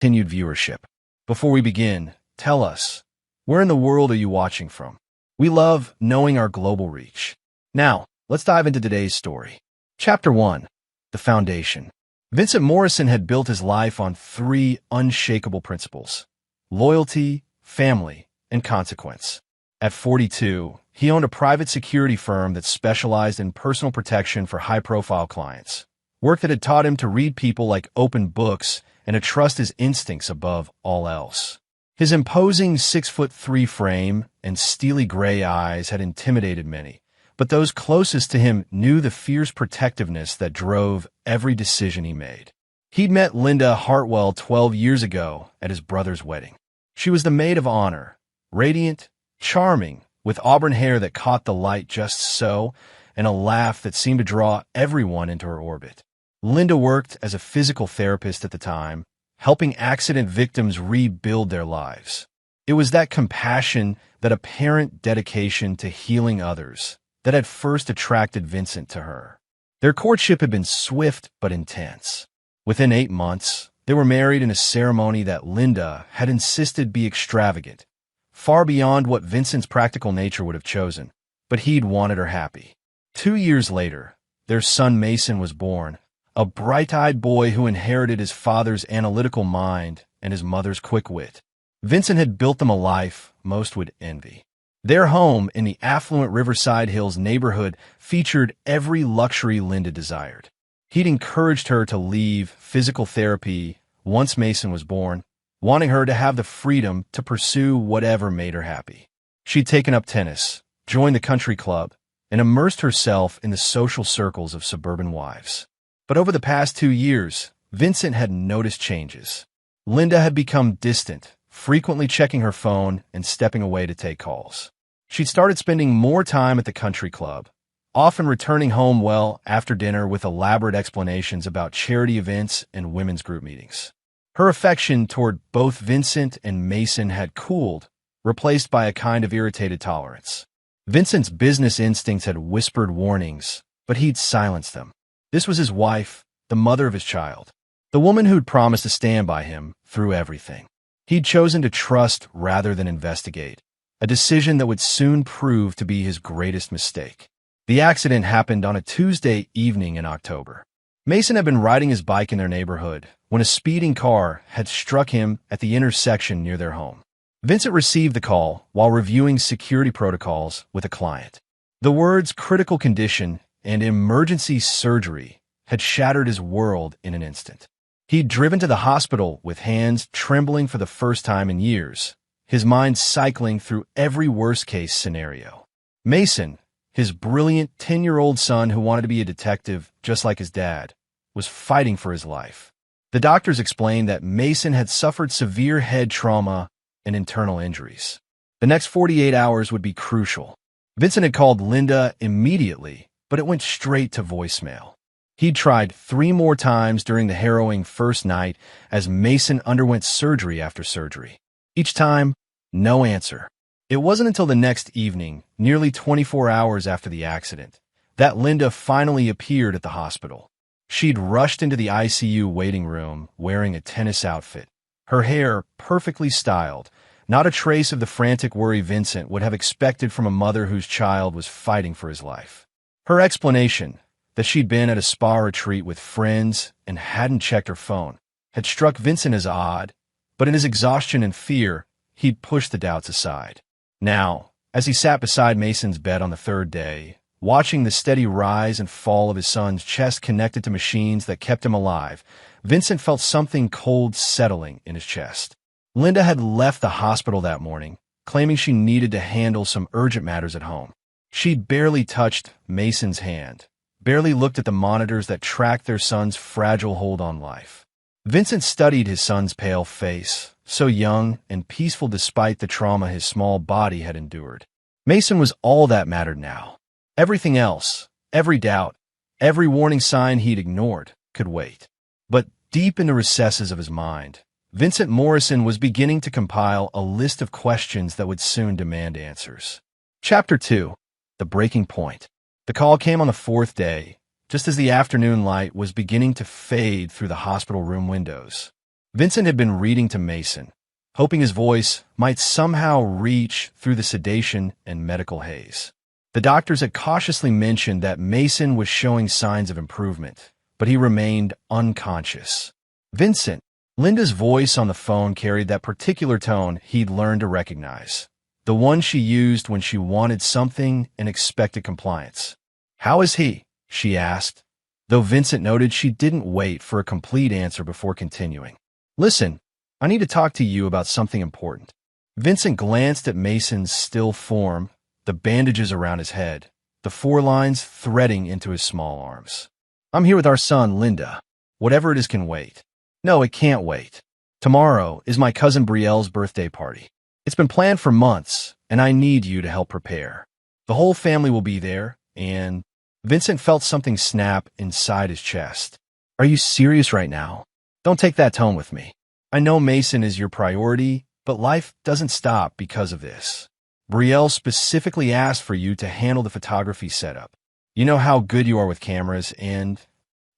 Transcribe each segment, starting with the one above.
continued viewership. Before we begin, tell us, where in the world are you watching from? We love knowing our global reach. Now, let's dive into today's story. Chapter 1. The Foundation. Vincent Morrison had built his life on three unshakable principles: loyalty, family, and consequence. At 42, he owned a private security firm that specialized in personal protection for high-profile clients, work that had taught him to read people like open books and to trust his instincts above all else. His imposing 6'3" frame and steely gray eyes had intimidated many, but those closest to him knew the fierce protectiveness that drove every decision he made. He'd met Linda Hartwell 12 years ago at his brother's wedding. She was the maid of honor, radiant, charming, with auburn hair that caught the light just so, and a laugh that seemed to draw everyone into her orbit. Linda worked as a physical therapist at the time, helping accident victims rebuild their lives. It was that compassion, that apparent dedication to healing others, that had first attracted Vincent to her. Their courtship had been swift but intense. Within 8 months, they were married in a ceremony that Linda had insisted be extravagant, far beyond what Vincent's practical nature would have chosen, but he'd wanted her happy. 2 years later, their son Mason was born, a bright-eyed boy who inherited his father's analytical mind and his mother's quick wit. Vincent had built them a life most would envy. Their home in the affluent Riverside Hills neighborhood featured every luxury Linda desired. He'd encouraged her to leave physical therapy once Mason was born, wanting her to have the freedom to pursue whatever made her happy. She'd taken up tennis, joined the country club, and immersed herself in the social circles of suburban wives. But over the past 2 years, Vincent had noticed changes. Linda had become distant, frequently checking her phone and stepping away to take calls. She'd started spending more time at the country club, often returning home well after dinner with elaborate explanations about charity events and women's group meetings. Her affection toward both Vincent and Mason had cooled, replaced by a kind of irritated tolerance. Vincent's business instincts had whispered warnings, but he'd silenced them. This was his wife, the mother of his child, the woman who'd promised to stand by him through everything. He'd chosen to trust rather than investigate, a decision that would soon prove to be his greatest mistake. The accident happened on a Tuesday evening in October. Mason had been riding his bike in their neighborhood when a speeding car had struck him at the intersection near their home. Vincent received the call while reviewing security protocols with a client. The words critical condition and emergency surgery had shattered his world in an instant. He'd driven to the hospital with hands trembling for the first time in years, his mind cycling through every worst-case scenario. Mason, his brilliant 10-year-old son who wanted to be a detective just like his dad, was fighting for his life. The doctors explained that Mason had suffered severe head trauma and internal injuries. The next 48 hours would be crucial. Vincent had called Linda immediately, but it went straight to voicemail. He'd tried 3 more times during the harrowing first night as Mason underwent surgery after surgery. Each time, no answer. It wasn't until the next evening, nearly 24 hours after the accident, that Linda finally appeared at the hospital. She'd rushed into the ICU waiting room wearing a tennis outfit, her hair perfectly styled, not a trace of the frantic worry Vincent would have expected from a mother whose child was fighting for his life. Her explanation, that she'd been at a spa retreat with friends and hadn't checked her phone, had struck Vincent as odd, but in his exhaustion and fear, he'd pushed the doubts aside. Now, as he sat beside Mason's bed on the 3rd day, watching the steady rise and fall of his son's chest connected to machines that kept him alive, Vincent felt something cold settling in his chest. Linda had left the hospital that morning, claiming she needed to handle some urgent matters at home. She'd barely touched Mason's hand, barely looked at the monitors that tracked their son's fragile hold on life. Vincent studied his son's pale face, so young and peaceful despite the trauma his small body had endured. Mason was all that mattered now. Everything else, every doubt, every warning sign he'd ignored, could wait. But deep in the recesses of his mind, Vincent Morrison was beginning to compile a list of questions that would soon demand answers. Chapter 2. The Breaking Point. The call came on the 4th day, just as the afternoon light was beginning to fade through the hospital room windows. Vincent had been reading to Mason, hoping his voice might somehow reach through the sedation and medical haze. The doctors had cautiously mentioned that Mason was showing signs of improvement, but he remained unconscious. Vincent, Linda's voice on the phone carried that particular tone he'd learned to recognize, the one she used when she wanted something and expected compliance. "How is he?" she asked, though Vincent noted she didn't wait for a complete answer before continuing. "Listen, I need to talk to you about something important." Vincent glanced at Mason's still form, the bandages around his head, the 4 lines threading into his small arms. "I'm here with our son, Linda. Whatever it is can wait." "No, it can't wait. Tomorrow is my cousin Brielle's birthday party. It's been planned for months, and I need you to help prepare. The whole family will be there, and—" Vincent felt something snap inside his chest. "Are you serious right now? Don't take that tone with me. I know Mason is your priority, but life doesn't stop because of this. Brielle specifically asked for you to handle the photography setup. You know how good you are with cameras, and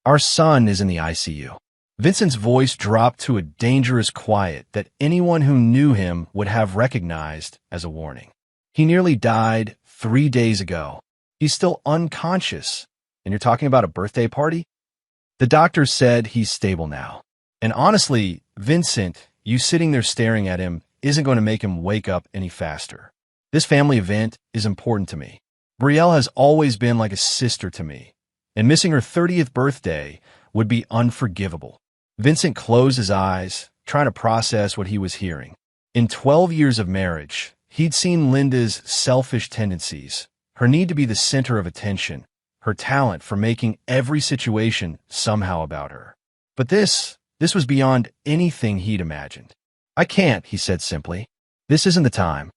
our son is in the ICU." Vincent's voice dropped to a dangerous quiet that anyone who knew him would have recognized as a warning. "He nearly died 3 days ago. He's still unconscious, and you're talking about a birthday party?" "The doctor said he's stable now. And honestly, Vincent, you sitting there staring at him isn't going to make him wake up any faster. This family event is important to me. Brielle has always been like a sister to me, and missing her 30th birthday would be unforgivable." Vincent closed his eyes, trying to process what he was hearing. In 12 years of marriage, he'd seen Linda's selfish tendencies, her need to be the center of attention, her talent for making every situation somehow about her. But this was beyond anything he'd imagined. "I can't," he said simply. "This isn't the time."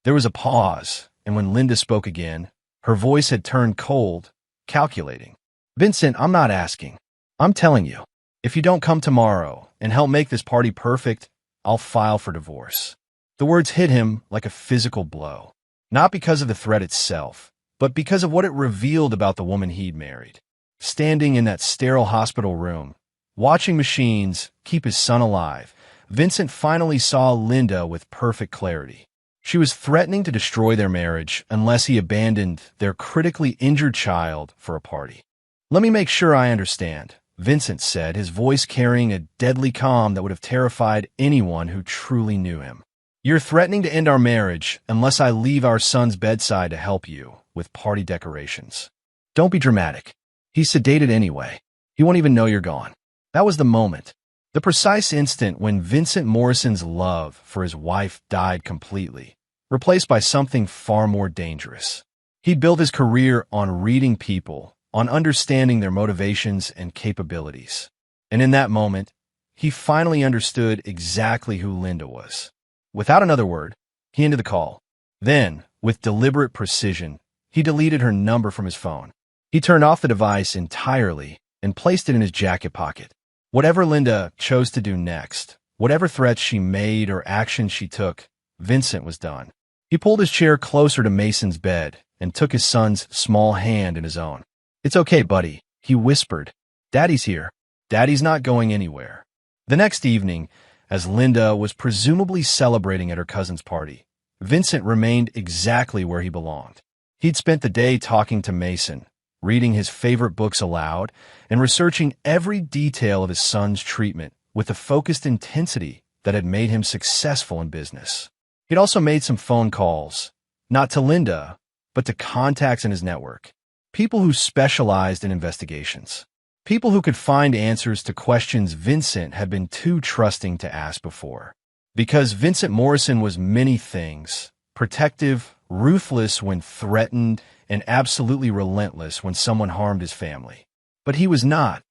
There was a pause, and when Linda spoke again, her voice had turned cold, calculating. "Vincent, I'm not asking. I'm telling you. If you don't come tomorrow and help make this party perfect, I'll file for divorce." The words hit him like a physical blow, not because of the threat itself, but because of what it revealed about the woman he'd married. Standing in that sterile hospital room, watching machines keep his son alive, Vincent finally saw Linda with perfect clarity. She was threatening to destroy their marriage unless he abandoned their critically injured child for a party. "Let me make sure I understand," Vincent said, his voice carrying a deadly calm that would have terrified anyone who truly knew him. "You're threatening to end our marriage unless I leave our son's bedside to help you with party decorations. Don't be dramatic. He's sedated anyway. He won't even know you're gone." That was the moment, the precise instant when Vincent Morrison's love for his wife died completely, replaced by something far more dangerous. He'd built his career on reading people, on understanding their motivations and capabilities. And in that moment, he finally understood exactly who Linda was. Without another word, he ended the call. Then, with deliberate precision, he deleted her number from his phone. He turned off the device entirely and placed it in his jacket pocket. Whatever Linda chose to do next, whatever threats she made or actions she took, Vincent was done. He pulled his chair closer to Mason's bed and took his son's small hand in his own. "It's okay, buddy," he whispered. "Daddy's here. Daddy's not going anywhere." The next evening, as Linda was presumably celebrating at her cousin's party, Vincent remained exactly where he belonged. He'd spent the day talking to Mason, reading his favorite books aloud, and researching every detail of his son's treatment with the focused intensity that had made him successful in business. He'd also made some phone calls, not to Linda, but to contacts in his network, people who specialized in investigations, people who could find answers to questions Vincent had been too trusting to ask before. Because Vincent Morrison was many things: protective, ruthless when threatened, and absolutely relentless when someone harmed his family. But he was not,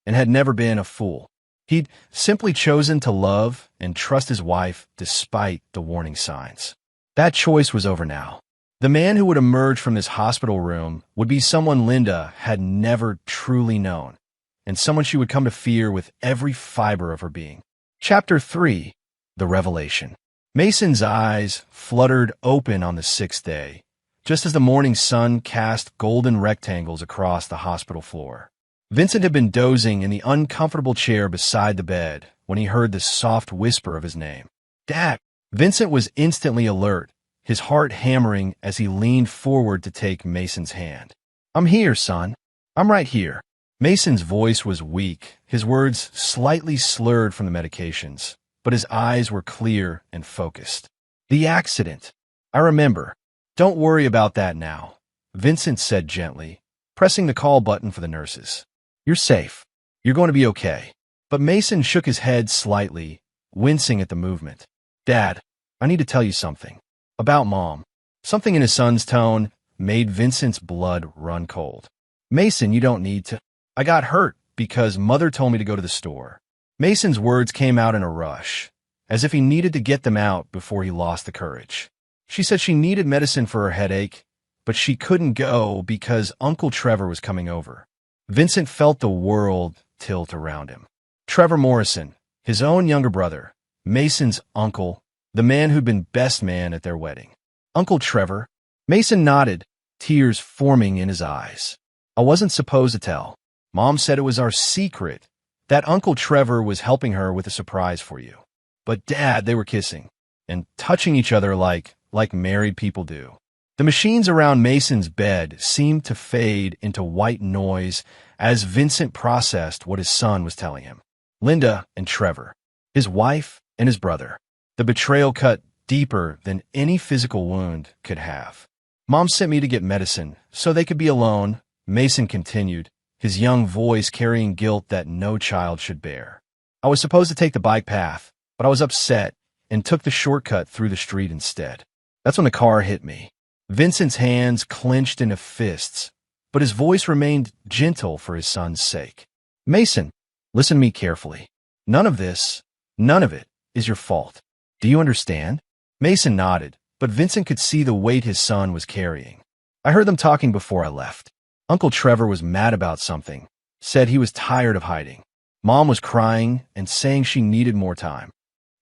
and had never been, a fool. He'd simply chosen to love and trust his wife despite the warning signs. That choice was over now. The man who would emerge from this hospital room would be someone Linda had never truly known, and someone she would come to fear with every fiber of her being. Chapter 3: The Revelation. Mason's eyes fluttered open on the 6th day, just as the morning sun cast golden rectangles across the hospital floor. Vincent had been dozing in the uncomfortable chair beside the bed when he heard the soft whisper of his name. Dad! Vincent was instantly alert, his heart hammering as he leaned forward to take Mason's hand. I'm here, son. I'm right here. Mason's voice was weak, his words slightly slurred from the medications, but his eyes were clear and focused. The accident. I remember. Don't worry about that now, Vincent said gently, pressing the call button for the nurses. You're safe. You're going to be okay. But Mason shook his head slightly, wincing at the movement. Dad, I need to tell you something. About Mom. Something in his son's tone made Vincent's blood run cold. Mason, you don't need to. I got hurt because Mother told me to go to the store. Mason's words came out in a rush, as if he needed to get them out before he lost the courage. She said she needed medicine for her headache, but she couldn't go because Uncle Trevor was coming over. Vincent felt the world tilt around him. Trevor Morrison, his own younger brother, Mason's uncle, the man who'd been best man at their wedding. Uncle Trevor? Mason nodded, tears forming in his eyes. I wasn't supposed to tell. Mom said it was our secret, that Uncle Trevor was helping her with a surprise for you. But Dad, they were kissing and touching each other like married people do. The machines around Mason's bed seemed to fade into white noise as Vincent processed what his son was telling him. Linda and Trevor, his wife and his brother. The betrayal cut deeper than any physical wound could have. Mom sent me to get medicine so they could be alone, Mason continued, his young voice carrying guilt that no child should bear. I was supposed to take the bike path, but I was upset and took the shortcut through the street instead. That's when the car hit me. Vincent's hands clenched into fists, but his voice remained gentle for his son's sake. Mason, listen to me carefully. None of it, is your fault. Do you understand? Mason nodded, but Vincent could see the weight his son was carrying. I heard them talking before I left. Uncle Trevor was mad about something, said he was tired of hiding. Mom was crying and saying she needed more time.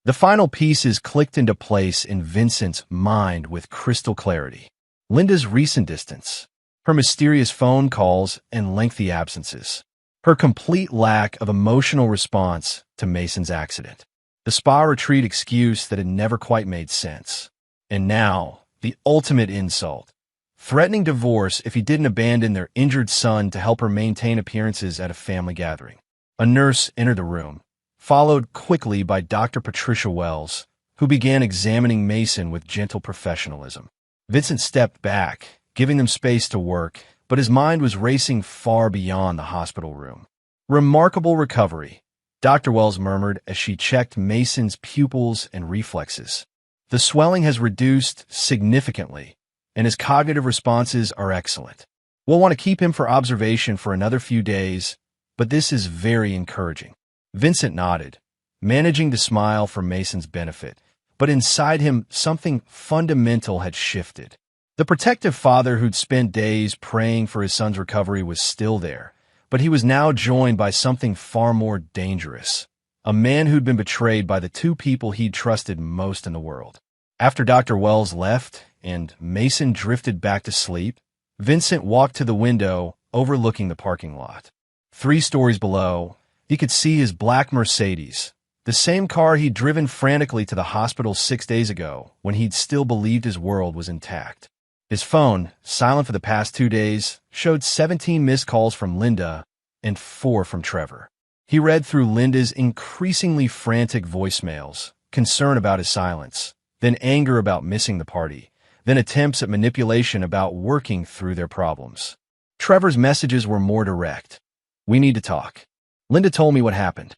The final pieces clicked into place in Vincent's mind with crystal clarity. Linda's recent distance, her mysterious phone calls and lengthy absences, her complete lack of emotional response to Mason's accident, the spa retreat excuse that had never quite made sense. And now, the ultimate insult, threatening divorce if he didn't abandon their injured son to help her maintain appearances at a family gathering. A nurse entered the room, followed quickly by Dr. Patricia Wells, who began examining Mason with gentle professionalism. Vincent stepped back, giving them space to work, but his mind was racing far beyond the hospital room. Remarkable recovery, Dr. Wells murmured as she checked Mason's pupils and reflexes. The swelling has reduced significantly, and his cognitive responses are excellent. We'll want to keep him for observation for another few days, but this is very encouraging. Vincent nodded, managing to smile for Mason's benefit, but inside him something fundamental had shifted. The protective father who'd spent days praying for his son's recovery was still there, but he was now joined by something far more dangerous, a man who'd been betrayed by the two people he'd trusted most in the world. After Dr. Wells left and Mason drifted back to sleep, Vincent walked to the window overlooking the parking lot. 3 stories below, he could see his black Mercedes, the same car he'd driven frantically to the hospital 6 days ago when he'd still believed his world was intact. His phone, silent for the past 2 days, showed 17 missed calls from Linda and 4 from Trevor. He read through Linda's increasingly frantic voicemails, concern about his silence, then anger about missing the party, then attempts at manipulation about working through their problems. Trevor's messages were more direct. We need to talk. Linda told me what happened.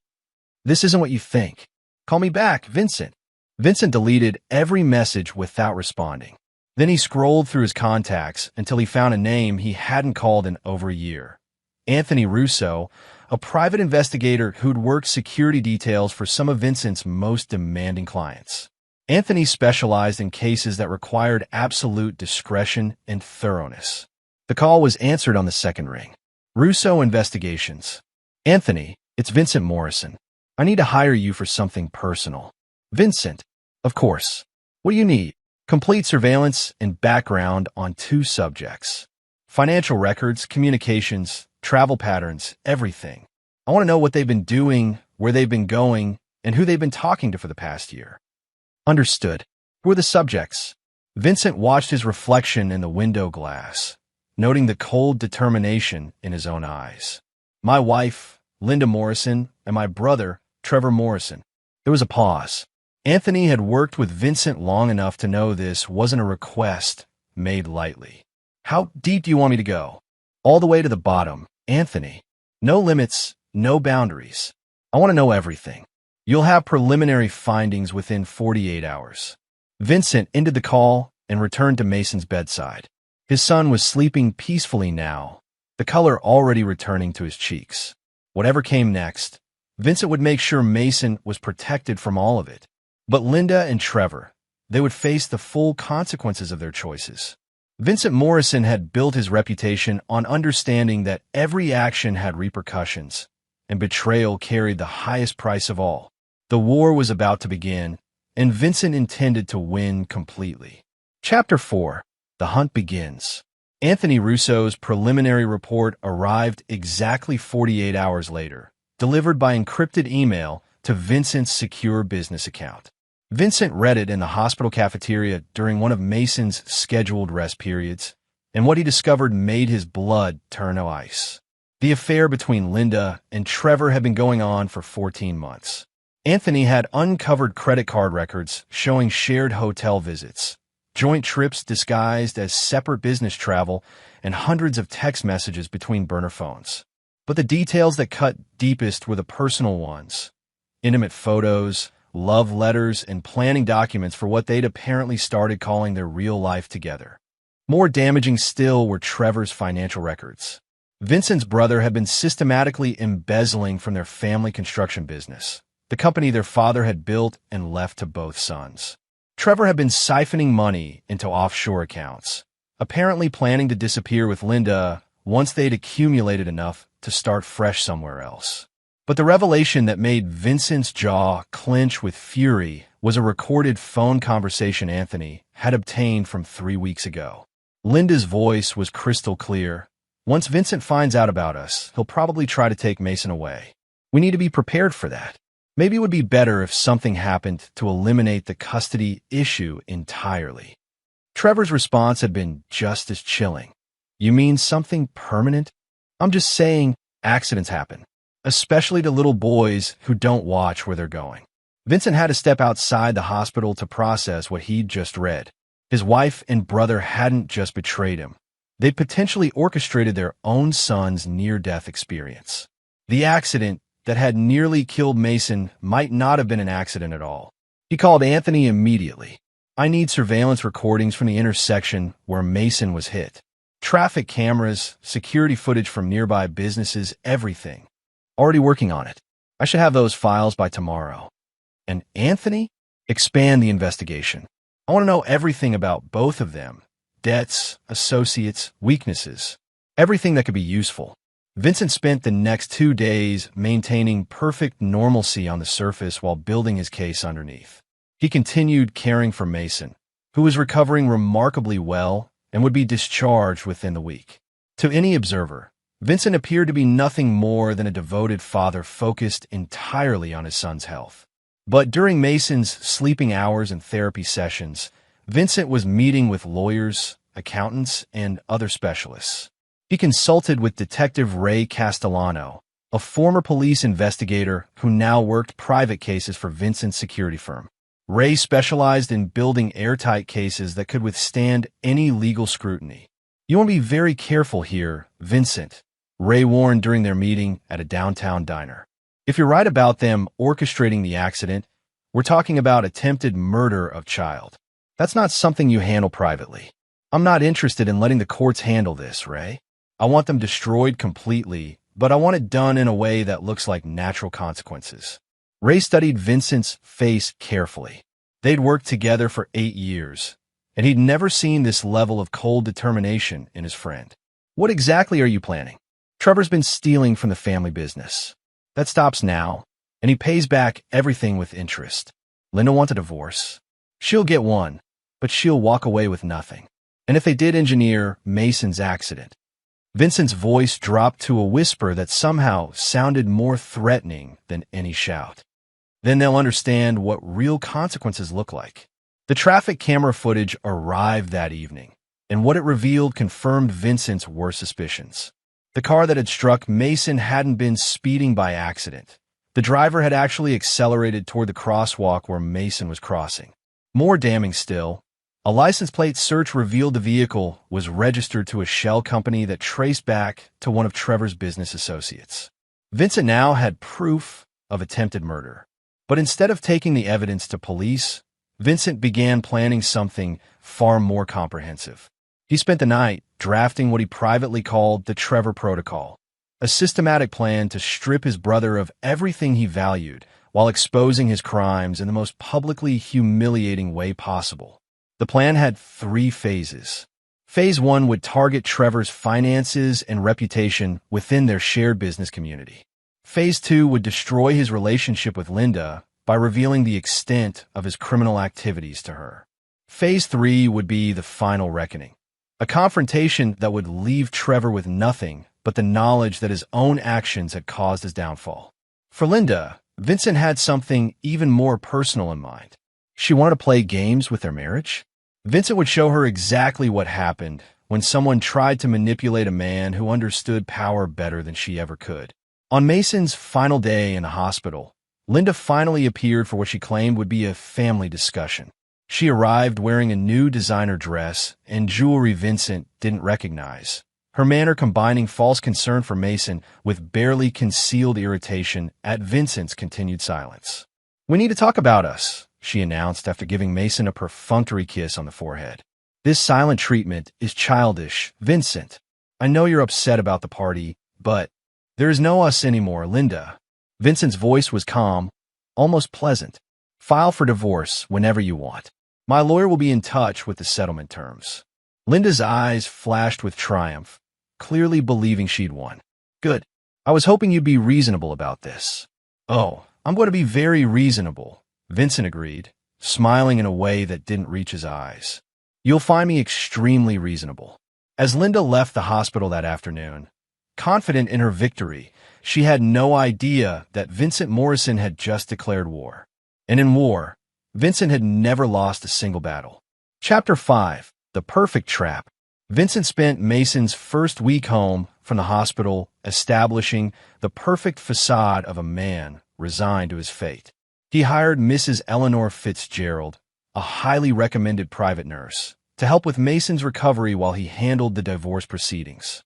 This isn't what you think. Call me back, Vincent. Vincent deleted every message without responding. Then he scrolled through his contacts until he found a name he hadn't called in over a year. Anthony Russo, a private investigator who'd worked security details for some of Vincent's most demanding clients. Anthony specialized in cases that required absolute discretion and thoroughness. The call was answered on the second ring. Russo Investigations. Anthony, it's Vincent Morrison. I need to hire you for something personal. Vincent, of course. What do you need? Complete surveillance and background on 2 subjects. Financial records, communications, travel patterns, everything. I want to know what they've been doing, where they've been going, and who they've been talking to for the past year. Understood. Who are the subjects? Vincent watched his reflection in the window glass, noting the cold determination in his own eyes. My wife, Linda Morrison, and my brother, Trevor Morrison. There was a pause. Anthony had worked with Vincent long enough to know this wasn't a request made lightly. How deep do you want me to go? All the way to the bottom, Anthony. No limits, no boundaries. I want to know everything. You'll have preliminary findings within 48 hours. Vincent ended the call and returned to Mason's bedside. His son was sleeping peacefully now, the color already returning to his cheeks. Whatever came next, Vincent would make sure Mason was protected from all of it. But Linda and Trevor, they would face the full consequences of their choices. Vincent Morrison had built his reputation on understanding that every action had repercussions, and betrayal carried the highest price of all. The war was about to begin, and Vincent intended to win completely. Chapter 4. The Hunt Begins. Anthony Russo's preliminary report arrived exactly 48 hours later, delivered by encrypted email to Vincent's secure business account. Vincent read it in the hospital cafeteria during one of Mason's scheduled rest periods, and what he discovered made his blood turn to ice. The affair between Linda and Trevor had been going on for 14 months. Anthony had uncovered credit card records showing shared hotel visits, joint trips disguised as separate business travel, and hundreds of text messages between burner phones. But the details that cut deepest were the personal ones. Intimate photos, love letters, and planning documents for what they'd apparently started calling their real life together. More damaging still were Trevor's financial records. Vincent's brother had been systematically embezzling from their family construction business, the company their father had built and left to both sons. Trevor had been siphoning money into offshore accounts, apparently planning to disappear with Linda once they'd accumulated enough to start fresh somewhere else. But the revelation that made Vincent's jaw clench with fury was a recorded phone conversation Anthony had obtained from 3 weeks ago. Linda's voice was crystal clear. Once Vincent finds out about us, he'll probably try to take Mason away. We need to be prepared for that. Maybe it would be better if something happened to eliminate the custody issue entirely. Trevor's response had been just as chilling. You mean something permanent? I'm just saying accidents happen, especially to little boys who don't watch where they're going. Vincent had to step outside the hospital to process what he'd just read. His wife and brother hadn't just betrayed him. They'd potentially orchestrated their own son's near-death experience. The accident that had nearly killed Mason might not have been an accident at all. He called Anthony immediately. I need surveillance recordings from the intersection where Mason was hit. Traffic cameras, security footage from nearby businesses, everything. Already working on it. I should have those files by tomorrow. And Anthony? Expand the investigation. I want to know everything about both of them. Debts, associates, weaknesses. Everything that could be useful. Vincent spent the next 2 days maintaining perfect normalcy on the surface while building his case underneath. He continued caring for Mason, who was recovering remarkably well and would be discharged within the week. To any observer, Vincent appeared to be nothing more than a devoted father focused entirely on his son's health. But during Mason's sleeping hours and therapy sessions, Vincent was meeting with lawyers, accountants, and other specialists. He consulted with Detective Ray Castellano, a former police investigator who now worked private cases for Vincent's security firm. Ray specialized in building airtight cases that could withstand any legal scrutiny. You want to be very careful here, Vincent, Ray warned during their meeting at a downtown diner. If you're right about them orchestrating the accident, we're talking about attempted murder of child. That's not something you handle privately. I'm not interested in letting the courts handle this, Ray. I want them destroyed completely, but I want it done in a way that looks like natural consequences. Ray studied Vincent's face carefully. They'd worked together for 8 years, and he'd never seen this level of cold determination in his friend. What exactly are you planning? Trevor's been stealing from the family business. That stops now, and he pays back everything with interest. Linda wants a divorce. She'll get one, but she'll walk away with nothing. And if they did engineer Mason's accident, Vincent's voice dropped to a whisper that somehow sounded more threatening than any shout. Then they'll understand what real consequences look like. The traffic camera footage arrived that evening, and what it revealed confirmed Vincent's worst suspicions. The car that had struck Mason hadn't been speeding by accident. The driver had actually accelerated toward the crosswalk where Mason was crossing. More damning still, a license plate search revealed the vehicle was registered to a shell company that traced back to one of Trevor's business associates. Vincent now had proof of attempted murder. But instead of taking the evidence to police, Vincent began planning something far more comprehensive. He spent the night drafting what he privately called the Trevor Protocol, a systematic plan to strip his brother of everything he valued while exposing his crimes in the most publicly humiliating way possible. The plan had 3 phases. Phase 1 would target Trevor's finances and reputation within their shared business community. Phase 2 would destroy his relationship with Linda by revealing the extent of his criminal activities to her. Phase 3 would be the final reckoning, a confrontation that would leave Trevor with nothing but the knowledge that his own actions had caused his downfall. For Linda, Vincent had something even more personal in mind. She wanted to play games with their marriage. Vincent would show her exactly what happened when someone tried to manipulate a man who understood power better than she ever could. On Mason's final day in the hospital, Linda finally appeared for what she claimed would be a family discussion. She arrived wearing a new designer dress and jewelry Vincent didn't recognize, her manner combining false concern for Mason with barely concealed irritation at Vincent's continued silence. "We need to talk about us," she announced after giving Mason a perfunctory kiss on the forehead. "This silent treatment is childish, Vincent. I know you're upset about the party, but there is no us anymore, Linda." Vincent's voice was calm, almost pleasant. "File for divorce whenever you want. My lawyer will be in touch with the settlement terms." Linda's eyes flashed with triumph, clearly believing she'd won. "Good. I was hoping you'd be reasonable about this." "Oh, I'm going to be very reasonable," Vincent agreed, smiling in a way that didn't reach his eyes. "You'll find me extremely reasonable." As Linda left the hospital that afternoon, confident in her victory, she had no idea that Vincent Morrison had just declared war. And in war, Vincent had never lost a single battle. Chapter 5. The Perfect Trap. Vincent spent Mason's first week home from the hospital establishing the perfect facade of a man resigned to his fate. He hired Mrs. Eleanor Fitzgerald, a highly recommended private nurse, to help with Mason's recovery while he handled the divorce proceedings.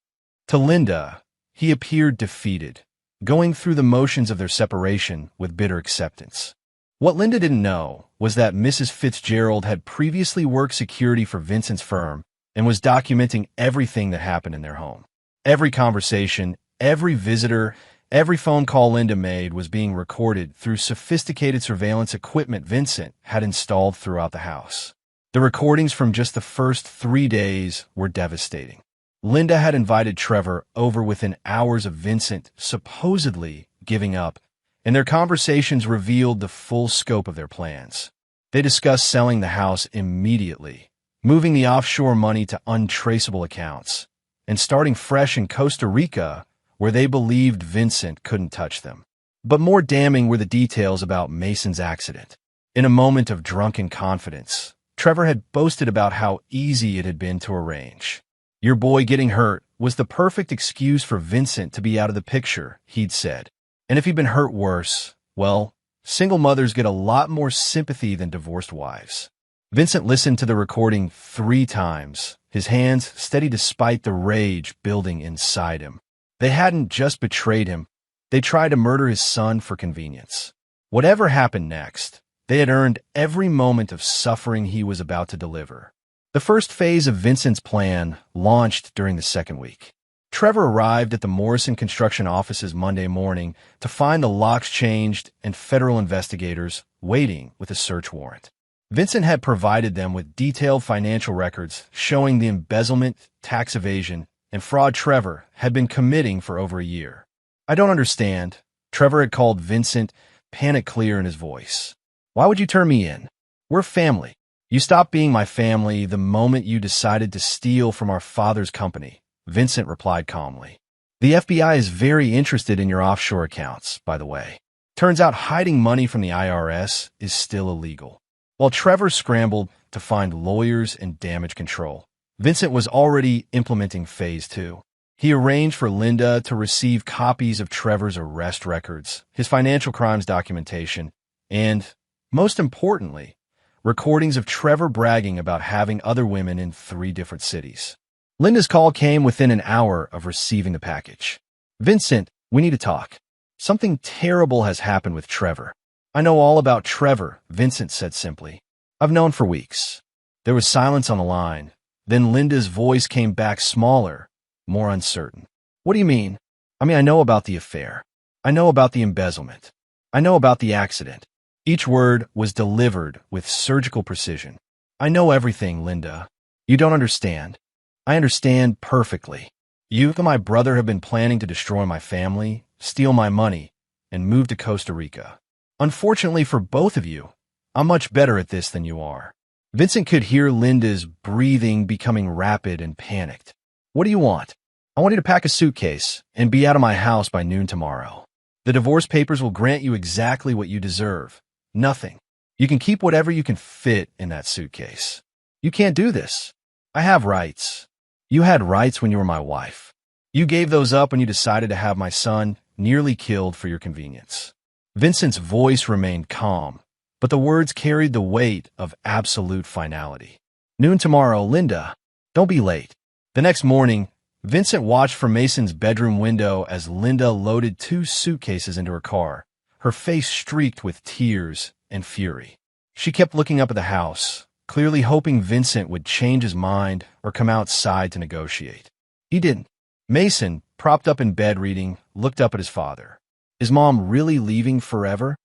To Linda, he appeared defeated, going through the motions of their separation with bitter acceptance. What Linda didn't know was that Mrs. Fitzgerald had previously worked security for Vincent's firm and was documenting everything that happened in their home. Every conversation, every visitor, every phone call Linda made was being recorded through sophisticated surveillance equipment Vincent had installed throughout the house. The recordings from just the first 3 days were devastating. Linda had invited Trevor over within hours of Vincent supposedly giving up, and their conversations revealed the full scope of their plans. They discussed selling the house immediately, moving the offshore money to untraceable accounts, and starting fresh in Costa Rica, where they believed Vincent couldn't touch them. But more damning were the details about Mason's accident. In a moment of drunken confidence, Trevor had boasted about how easy it had been to arrange. "Your boy getting hurt was the perfect excuse for Vincent to be out of the picture," he'd said. "And if he'd been hurt worse, well, single mothers get a lot more sympathy than divorced wives." Vincent listened to the recording 3 times, his hands steady despite the rage building inside him. They hadn't just betrayed him, they tried to murder his son for convenience. Whatever happened next, they had earned every moment of suffering he was about to deliver. The first phase of Vincent's plan launched during the second week. Trevor arrived at the Morrison construction offices Monday morning to find the locks changed and federal investigators waiting with a search warrant. Vincent had provided them with detailed financial records showing the embezzlement, tax evasion, and fraud Trevor had been committing for over a year. "I don't understand," Trevor had called Vincent, panic clear in his voice. "Why would you turn me in? We're family. You stopped being my family the moment you decided to steal from our father's company," Vincent replied calmly. "The FBI is very interested in your offshore accounts, by the way." Turns out hiding money from the IRS is still illegal. While Trevor scrambled to find lawyers and damage control, Vincent was already implementing Phase 2. He arranged for Linda to receive copies of Trevor's arrest records, his financial crimes documentation, and, most importantly, recordings of Trevor bragging about having other women in 3 different cities. Linda's call came within an hour of receiving the package. "Vincent, we need to talk. Something terrible has happened with Trevor." "I know all about Trevor," Vincent said simply. "I've known for weeks." There was silence on the line. Then Linda's voice came back smaller, more uncertain. "What do you mean?" I know about the affair. I know about the embezzlement. I know about the accident." Each word was delivered with surgical precision. "I know everything, Linda. You don't understand. I understand perfectly. You and my brother have been planning to destroy my family, steal my money, and move to Costa Rica. Unfortunately for both of you, I'm much better at this than you are." Vincent could hear Linda's breathing becoming rapid and panicked. "What do you want?" "I want you to pack a suitcase and be out of my house by noon tomorrow. The divorce papers will grant you exactly what you deserve. Nothing. You can keep whatever you can fit in that suitcase." "You can't do this. I have rights." "You had rights when you were my wife. You gave those up when you decided to have my son nearly killed for your convenience." Vincent's voice remained calm, but the words carried the weight of absolute finality. "Noon tomorrow, Linda. Don't be late." The next morning, Vincent watched from Mason's bedroom window as Linda loaded 2 suitcases into her car, her face streaked with tears and fury. She kept looking up at the house, clearly hoping Vincent would change his mind or come outside to negotiate. He didn't. Mason, propped up in bed reading, looked up at his father. "Is Mom really leaving forever?"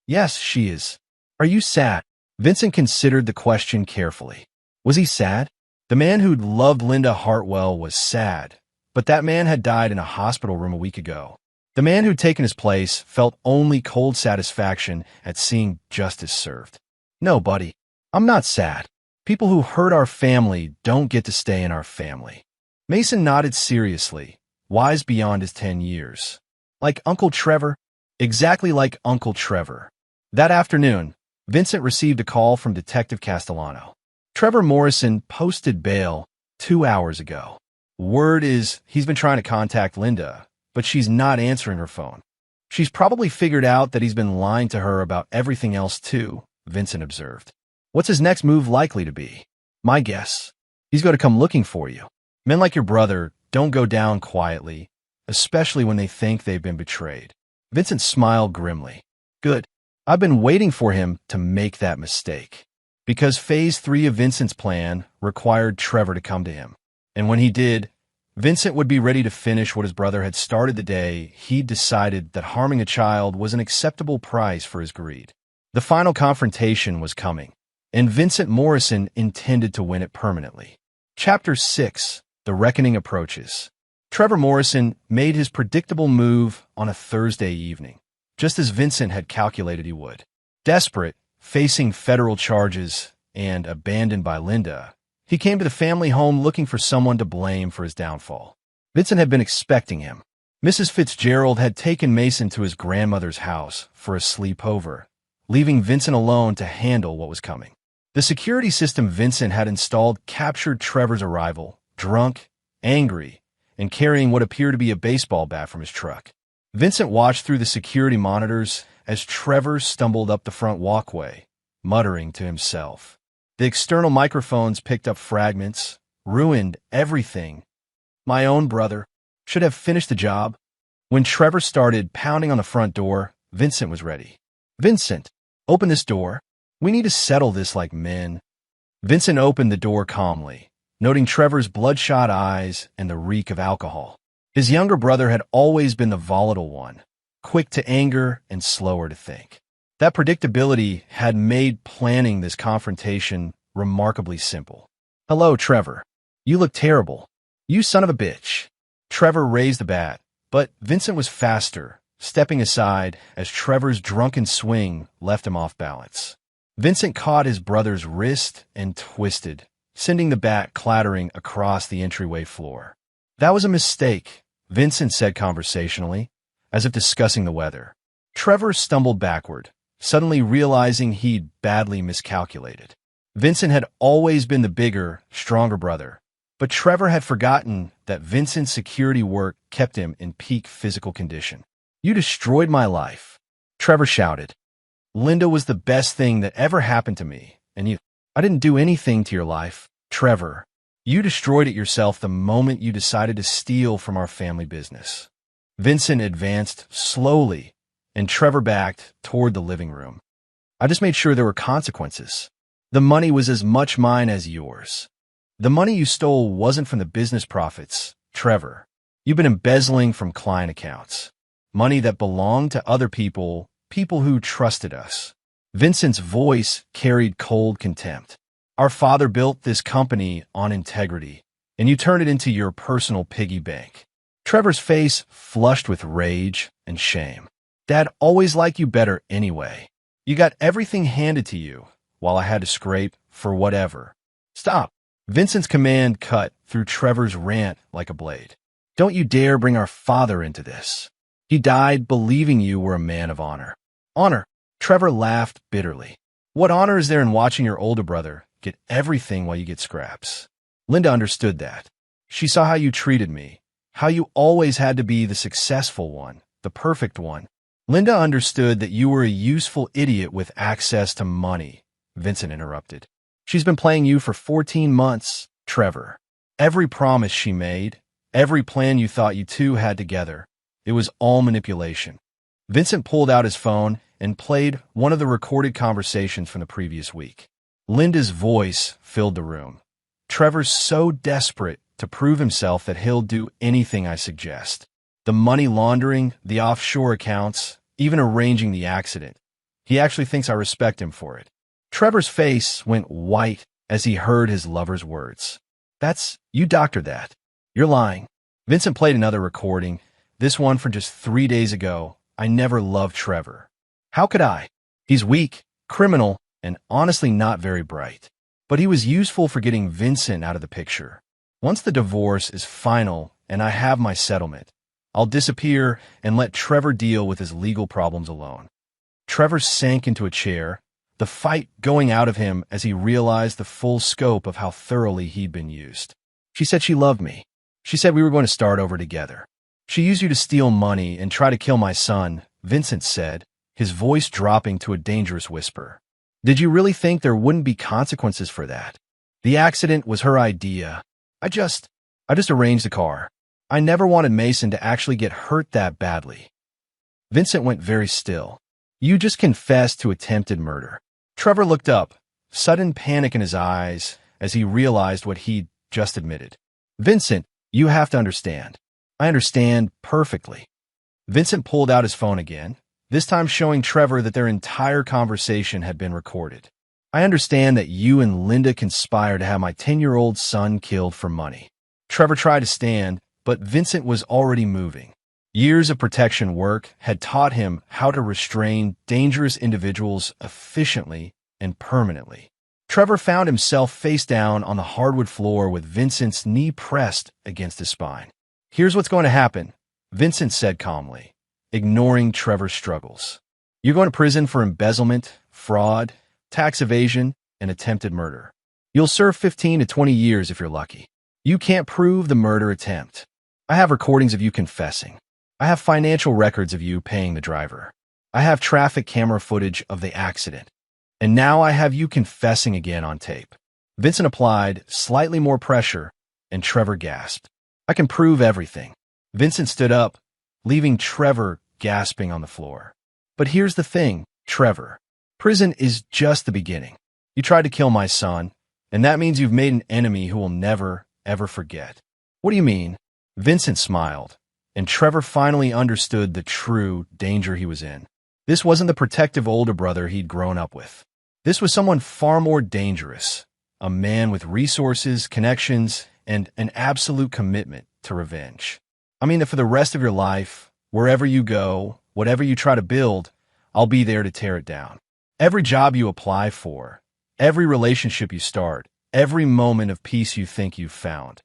"Yes, she is." "Are you sad?" Vincent considered the question carefully. Was he sad? The man who'd loved Linda Hartwell was sad, but that man had died in a hospital room a week ago. The man who'd taken his place felt only cold satisfaction at seeing justice served. "No, buddy. I'm not sad. People who hurt our family don't get to stay in our family." Mason nodded seriously, wise beyond his 10 years. "Like Uncle Trevor?" "Exactly like Uncle Trevor." That afternoon, Vincent received a call from Detective Castellano. "Trevor Morrison posted bail 2 hours ago. Word is he's been trying to contact Linda, but she's not answering her phone. She's probably figured out that he's been lying to her about everything else too," Vincent observed. "What's his next move likely to be?" "My guess. He's going to come looking for you. Men like your brother don't go down quietly, especially when they think they've been betrayed." Vincent smiled grimly. "Good. I've been waiting for him to make that mistake." Because Phase 3 of Vincent's plan required Trevor to come to him. And when he did, Vincent would be ready to finish what his brother had started the day he'd decided that harming a child was an acceptable price for his greed. The final confrontation was coming, and Vincent Morrison intended to win it permanently. Chapter 6: The Reckoning Approaches. Trevor Morrison made his predictable move on a Thursday evening, just as Vincent had calculated he would. Desperate, facing federal charges, and abandoned by Linda, he came to the family home looking for someone to blame for his downfall. Vincent had been expecting him. Mrs. Fitzgerald had taken Mason to his grandmother's house for a sleepover, leaving Vincent alone to handle what was coming. The security system Vincent had installed captured Trevor's arrival, drunk, angry, and carrying what appeared to be a baseball bat from his truck. Vincent watched through the security monitors as Trevor stumbled up the front walkway, muttering to himself. The external microphones picked up fragments, ruined everything. "My own brother should have finished the job." When Trevor started pounding on the front door, Vincent was ready. "Vincent, open this door. We need to settle this like men." Vincent opened the door calmly, noting Trevor's bloodshot eyes and the reek of alcohol. His younger brother had always been the volatile one, quick to anger and slower to think. That predictability had made planning this confrontation remarkably simple. "Hello, Trevor. You look terrible. You son of a bitch." Trevor raised the bat, but Vincent was faster, stepping aside as Trevor's drunken swing left him off balance. Vincent caught his brother's wrist and twisted, sending the bat clattering across the entryway floor. "That was a mistake," Vincent said conversationally, as if discussing the weather. Trevor stumbled backward, suddenly realizing he'd badly miscalculated. Vincent had always been the bigger, stronger brother, but Trevor had forgotten that Vincent's security work kept him in peak physical condition. "You destroyed my life," Trevor shouted. "Linda was the best thing that ever happened to me, and I didn't do anything to your life, Trevor. You destroyed it yourself the moment you decided to steal from our family business." Vincent advanced slowly, and Trevor backed toward the living room. "I just made sure there were consequences. The money was as much mine as yours. The money you stole wasn't from the business profits, Trevor. You've been embezzling from client accounts. Money that belonged to other people, people who trusted us." Vincent's voice carried cold contempt. "Our father built this company on integrity, and you turned it into your personal piggy bank." Trevor's face flushed with rage and shame. "Dad always liked you better anyway. You got everything handed to you, while I had to scrape for whatever." "Stop!" Vincent's command cut through Trevor's rant like a blade. "Don't you dare bring our father into this. He died believing you were a man of honor." "Honor?" Trevor laughed bitterly. "What honor is there in watching your older brother get everything while you get scraps?" Linda understood that. She saw how you treated me, how you always had to be the successful one, the perfect one. Linda understood that you were a useful idiot with access to money, Vincent interrupted. "She's been playing you for 14 months, Trevor. Every promise she made, every plan you thought you two had together, it was all manipulation." Vincent pulled out his phone and played one of the recorded conversations from the previous week. Linda's voice filled the room. "Trevor's so desperate to prove himself that he'll do anything I suggest. The money laundering, the offshore accounts, even arranging the accident. He actually thinks I respect him for it." Trevor's face went white as he heard his lover's words. You doctored that. You're lying." Vincent played another recording, this one from just 3 days ago. "I never loved Trevor. How could I? He's weak, criminal, and honestly not very bright. But he was useful for getting Vincent out of the picture. Once the divorce is final and I have my settlement, I'll disappear and let Trevor deal with his legal problems alone." Trevor sank into a chair, the fight going out of him as he realized the full scope of how thoroughly he'd been used. "She said she loved me. She said we were going to start over together. She used you to steal money and try to kill my son," Vincent said, his voice dropping to a dangerous whisper. "Did you really think there wouldn't be consequences for that? The accident was her idea. I just arranged the car. I never wanted Mason to actually get hurt that badly." Vincent went very still. "You just confessed to attempted murder." Trevor looked up, sudden panic in his eyes as he realized what he'd just admitted. "Vincent, you have to understand. I understand perfectly." Vincent pulled out his phone again, this time showing Trevor that their entire conversation had been recorded. "I understand that you and Linda conspired to have my 10-year-old son killed for money." Trevor tried to stand, but Vincent was already moving. Years of protection work had taught him how to restrain dangerous individuals efficiently and permanently. Trevor found himself face down on the hardwood floor with Vincent's knee pressed against his spine. "Here's what's going to happen," Vincent said calmly, ignoring Trevor's struggles. "You're going to prison for embezzlement, fraud, tax evasion, and attempted murder. You'll serve 15 to 20 years if you're lucky. You can't prove the murder attempt. I have recordings of you confessing. I have financial records of you paying the driver. I have traffic camera footage of the accident. And now I have you confessing again on tape." Vincent applied slightly more pressure, and Trevor gasped. "I can prove everything." Vincent stood up, leaving Trevor gasping on the floor. "But here's the thing, Trevor. Prison is just the beginning. You tried to kill my son, and that means you've made an enemy who will never, ever forget." "What do you mean?" Vincent smiled, and Trevor finally understood the true danger he was in. This wasn't the protective older brother he'd grown up with. This was someone far more dangerous, a man with resources, connections, and an absolute commitment to revenge. "I mean that for the rest of your life, wherever you go, whatever you try to build, I'll be there to tear it down. Every job you apply for, every relationship you start, every moment of peace you think you've found,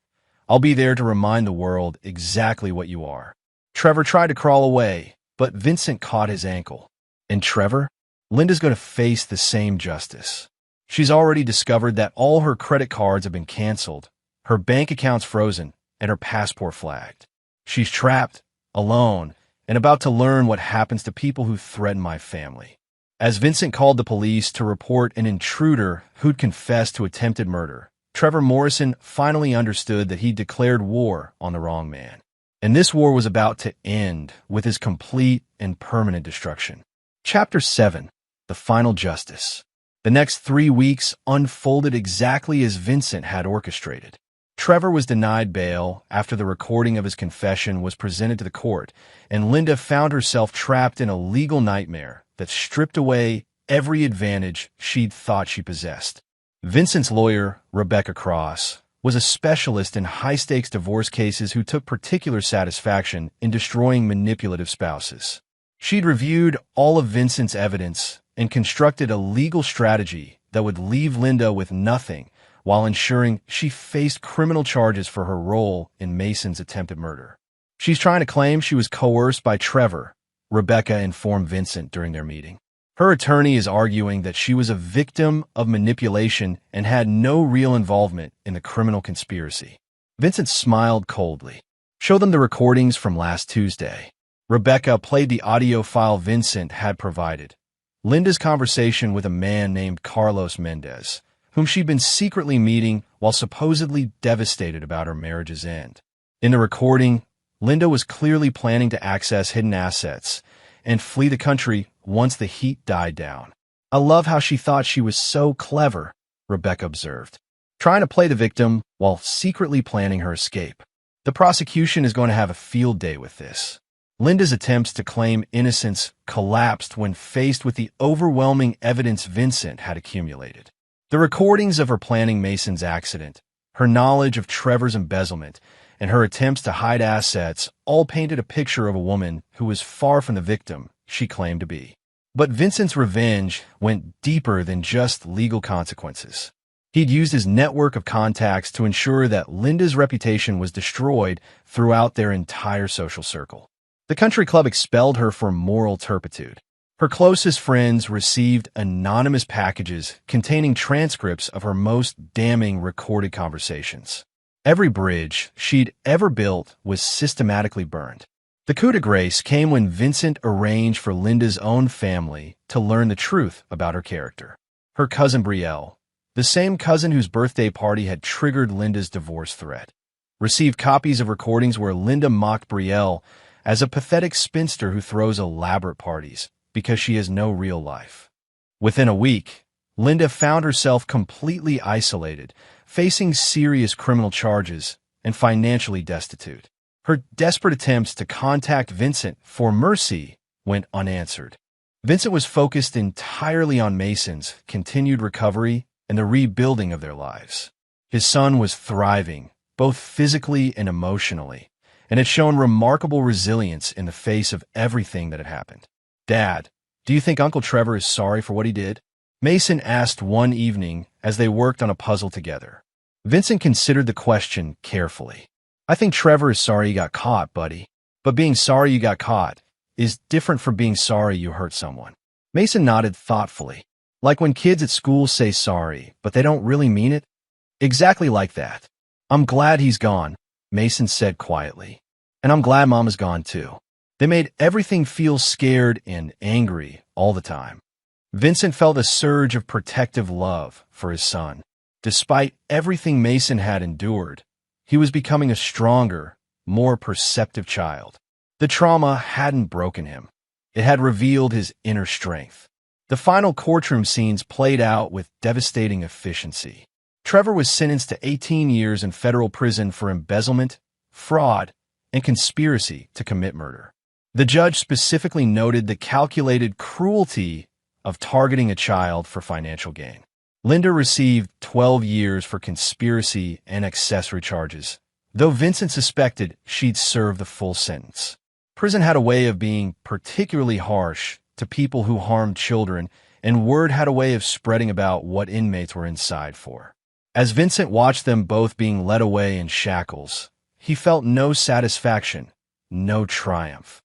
I'll be there to remind the world exactly what you are." Trevor tried to crawl away, but Vincent caught his ankle. And Trevor? Linda's going to face the same justice. She's already discovered that all her credit cards have been canceled, her bank accounts frozen, and her passport flagged. She's trapped, alone, and about to learn what happens to people who threaten my family. As Vincent called the police to report an intruder who'd confessed to attempted murder, Trevor Morrison finally understood that he'd declared war on the wrong man. And this war was about to end with his complete and permanent destruction. Chapter 7. The Final Justice. The next 3 weeks unfolded exactly as Vincent had orchestrated. Trevor was denied bail after the recording of his confession was presented to the court, and Linda found herself trapped in a legal nightmare that stripped away every advantage she'd thought she possessed. Vincent's lawyer, Rebecca Cross, was a specialist in high-stakes divorce cases who took particular satisfaction in destroying manipulative spouses. She'd reviewed all of Vincent's evidence and constructed a legal strategy that would leave Linda with nothing while ensuring she faced criminal charges for her role in Mason's attempted murder. She's trying to claim she was coerced by Trevor, Rebecca informed Vincent during their meeting. Her attorney is arguing that she was a victim of manipulation and had no real involvement in the criminal conspiracy. Vincent smiled coldly. Show them the recordings from last Tuesday. Rebecca played the audio file Vincent had provided. Linda's conversation with a man named Carlos Mendez, whom she'd been secretly meeting while supposedly devastated about her marriage's end. In the recording, Linda was clearly planning to access hidden assets and flee the country once the heat died down. I love how she thought she was so clever, Rebecca observed, trying to play the victim while secretly planning her escape. The prosecution is going to have a field day with this. Linda's attempts to claim innocence collapsed when faced with the overwhelming evidence Vincent had accumulated. The recordings of her planning Mason's accident, her knowledge of Trevor's embezzlement, and her attempts to hide assets all painted a picture of a woman who was far from the victim she claimed to be. But Vincent's revenge went deeper than just legal consequences. He'd used his network of contacts to ensure that Linda's reputation was destroyed throughout their entire social circle. The country club expelled her for moral turpitude. Her closest friends received anonymous packages containing transcripts of her most damning recorded conversations. Every bridge she'd ever built was systematically burned. The coup de grace came when Vincent arranged for Linda's own family to learn the truth about her character. Her cousin Brielle, the same cousin whose birthday party had triggered Linda's divorce threat, received copies of recordings where Linda mocked Brielle as a pathetic spinster who throws elaborate parties because she has no real life. Within a week, Linda found herself completely isolated, facing serious criminal charges and financially destitute. Her desperate attempts to contact Vincent for mercy went unanswered. Vincent was focused entirely on Mason's continued recovery and the rebuilding of their lives. His son was thriving, both physically and emotionally, and had shown remarkable resilience in the face of everything that had happened. "Dad, do you think Uncle Trevor is sorry for what he did?" Mason asked one evening as they worked on a puzzle together. Vincent considered the question carefully. "I think Trevor is sorry he got caught, buddy. But being sorry you got caught is different from being sorry you hurt someone." Mason nodded thoughtfully. "Like when kids at school say sorry, but they don't really mean it?" "Exactly like that. I'm glad he's gone," Mason said quietly. "And I'm glad Mama's gone too. They made everything feel scared and angry all the time." Vincent felt a surge of protective love for his son. Despite everything Mason had endured, he was becoming a stronger, more perceptive child. The trauma hadn't broken him. It had revealed his inner strength. The final courtroom scenes played out with devastating efficiency. Trevor was sentenced to 18 years in federal prison for embezzlement, fraud, and conspiracy to commit murder. The judge specifically noted the calculated cruelty of targeting a child for financial gain. Linda received 12 years for conspiracy and accessory charges, though Vincent suspected she'd serve the full sentence. Prison had a way of being particularly harsh to people who harmed children, and word had a way of spreading about what inmates were inside for. As Vincent watched them both being led away in shackles, he felt no satisfaction, no triumph,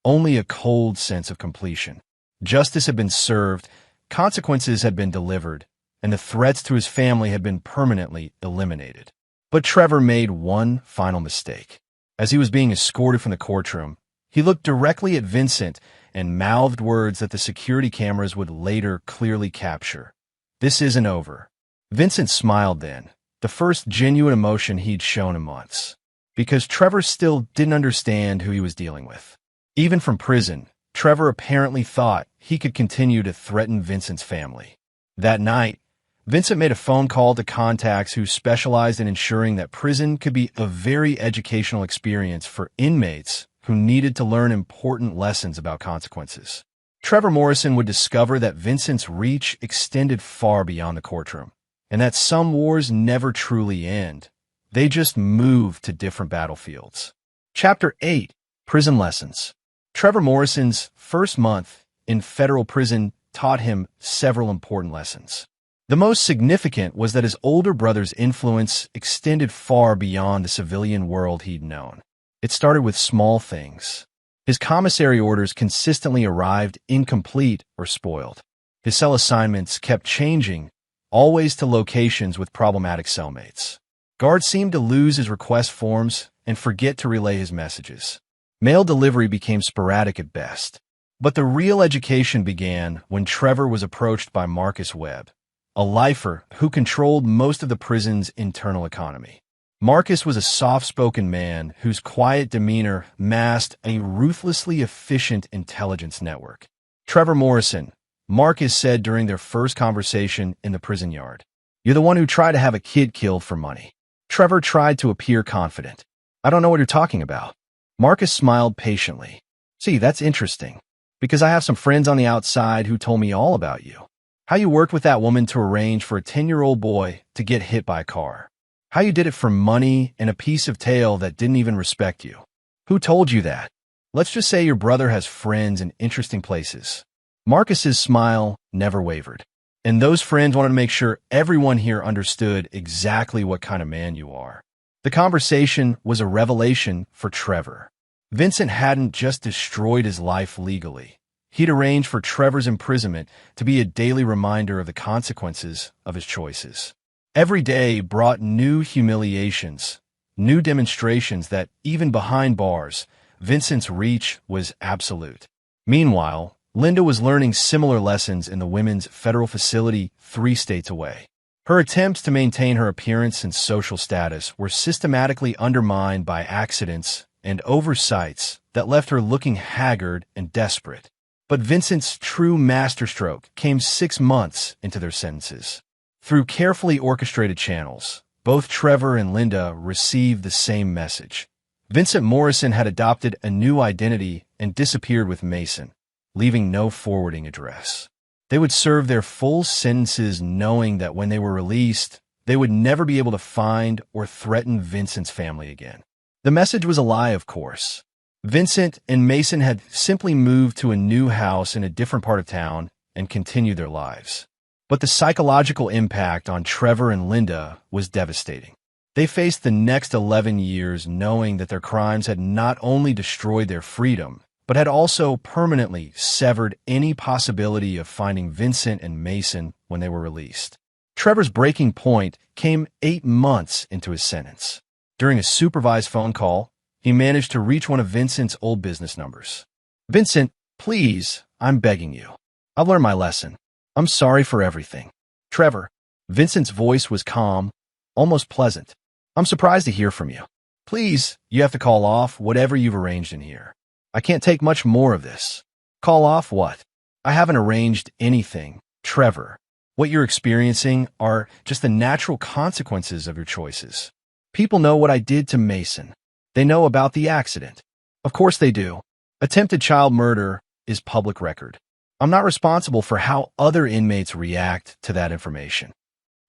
only a cold sense of completion. Justice had been served, consequences had been delivered, and the threats to his family had been permanently eliminated. But Trevor made one final mistake. As he was being escorted from the courtroom, he looked directly at Vincent and mouthed words that the security cameras would later clearly capture. "This isn't over." Vincent smiled then, the first genuine emotion he'd shown in months, because Trevor still didn't understand who he was dealing with. Even from prison, Trevor apparently thought he could continue to threaten Vincent's family. That night, Vincent made a phone call to contacts who specialized in ensuring that prison could be a very educational experience for inmates who needed to learn important lessons about consequences. Trevor Morrison would discover that Vincent's reach extended far beyond the courtroom, and that some wars never truly end. They just move to different battlefields. Chapter 8: Prison Lessons. Trevor Morrison's first month in federal prison taught him several important lessons. The most significant was that his older brother's influence extended far beyond the civilian world he'd known. It started with small things. His commissary orders consistently arrived incomplete or spoiled. His cell assignments kept changing, always to locations with problematic cellmates. Guards seemed to lose his request forms and forget to relay his messages. Mail delivery became sporadic at best. But the real education began when Trevor was approached by Marcus Webb, a lifer who controlled most of the prison's internal economy. Marcus was a soft-spoken man whose quiet demeanor masked a ruthlessly efficient intelligence network. "Trevor Morrison," Marcus said during their first conversation in the prison yard, "you're the one who tried to have a kid killed for money." Trevor tried to appear confident. "I don't know what you're talking about." Marcus smiled patiently. "See, that's interesting, because I have some friends on the outside who told me all about you. How you worked with that woman to arrange for a 10-year-old boy to get hit by a car. How you did it for money and a piece of tail that didn't even respect you. Who told you that? Let's just say your brother has friends in interesting places." Marcus's smile never wavered. "And those friends wanted to make sure everyone here understood exactly what kind of man you are." The conversation was a revelation for Trevor. Vincent hadn't just destroyed his life legally. He'd arranged for Trevor's imprisonment to be a daily reminder of the consequences of his choices. Every day brought new humiliations, new demonstrations that, even behind bars, Vincent's reach was absolute. Meanwhile, Linda was learning similar lessons in the women's federal facility 3 states away. Her attempts to maintain her appearance and social status were systematically undermined by accidents and oversights that left her looking haggard and desperate. But Vincent's true masterstroke came 6 months into their sentences. Through carefully orchestrated channels, both Trevor and Linda received the same message. Vincent Morrison had adopted a new identity and disappeared with Mason, leaving no forwarding address. They would serve their full sentences knowing that when they were released, they would never be able to find or threaten Vincent's family again. The message was a lie, of course. Vincent and Mason had simply moved to a new house in a different part of town and continued their lives. But the psychological impact on Trevor and Linda was devastating. They faced the next 11 years knowing that their crimes had not only destroyed their freedom, but had also permanently severed any possibility of finding Vincent and Mason when they were released. Trevor's breaking point came 8 months into his sentence. During a supervised phone call, he managed to reach one of Vincent's old business numbers. "Vincent, please, I'm begging you. I've learned my lesson. I'm sorry for everything." "Trevor," Vincent's voice was calm, almost pleasant. "I'm surprised to hear from you. Please, you have to call off whatever you've arranged in here. I can't take much more of this." "Call off what?" "I haven't arranged anything, Trevor. What you're experiencing are just the natural consequences of your choices. People know what I did to Mason. They know about the accident. Of course they do. Attempted child murder is public record. I'm not responsible for how other inmates react to that information."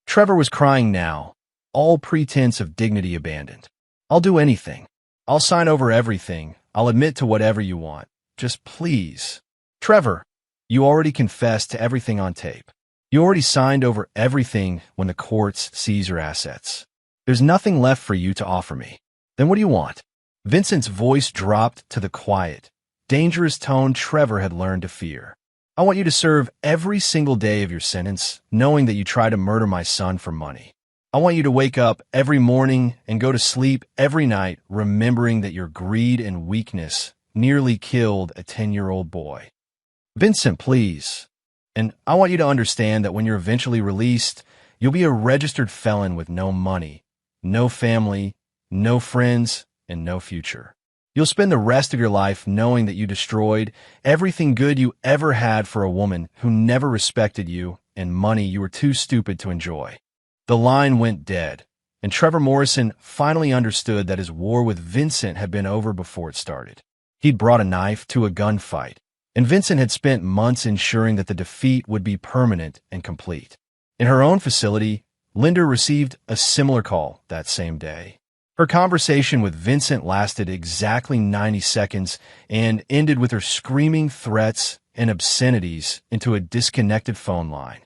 Trevor was crying now, all pretense of dignity abandoned. "I'll do anything. I'll sign over everything. I'll admit to whatever you want. Just please." "Trevor, you already confessed to everything on tape. You already signed over everything when the courts seize your assets. There's nothing left for you to offer me. Then what do you want?" Vincent's voice dropped to the quiet, dangerous tone Trevor had learned to fear. I want you to serve every single day of your sentence, knowing that you tried to murder my son for money. I want you to wake up every morning and go to sleep every night, remembering that your greed and weakness nearly killed a 10-year-old boy. Vincent, please. And I want you to understand that when you're eventually released, you'll be a registered felon with no money, no family, no friends, and no future. You'll spend the rest of your life knowing that you destroyed everything good you ever had for a woman who never respected you and money you were too stupid to enjoy. The line went dead, and Trevor Morrison finally understood that his war with Vincent had been over before it started. He'd brought a knife to a gunfight, and Vincent had spent months ensuring that the defeat would be permanent and complete. In her own facility, Linda received a similar call that same day. Her conversation with Vincent lasted exactly 90 seconds and ended with her screaming threats and obscenities into a disconnected phone line.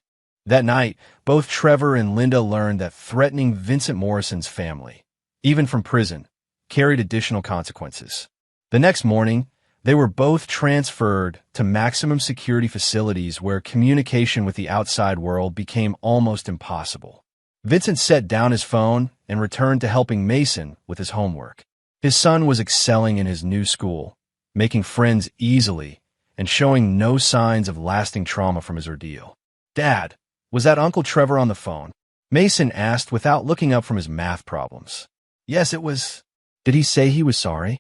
That night, both Trevor and Linda learned that threatening Vincent Morrison's family, even from prison, carried additional consequences. The next morning, they were both transferred to maximum security facilities where communication with the outside world became almost impossible. Vincent set down his phone and returned to helping Mason with his homework. His son was excelling in his new school, making friends easily, and showing no signs of lasting trauma from his ordeal. "Dad, was that Uncle Trevor on the phone?" Mason asked without looking up from his math problems. "Yes, it was." "Did he say he was sorry?"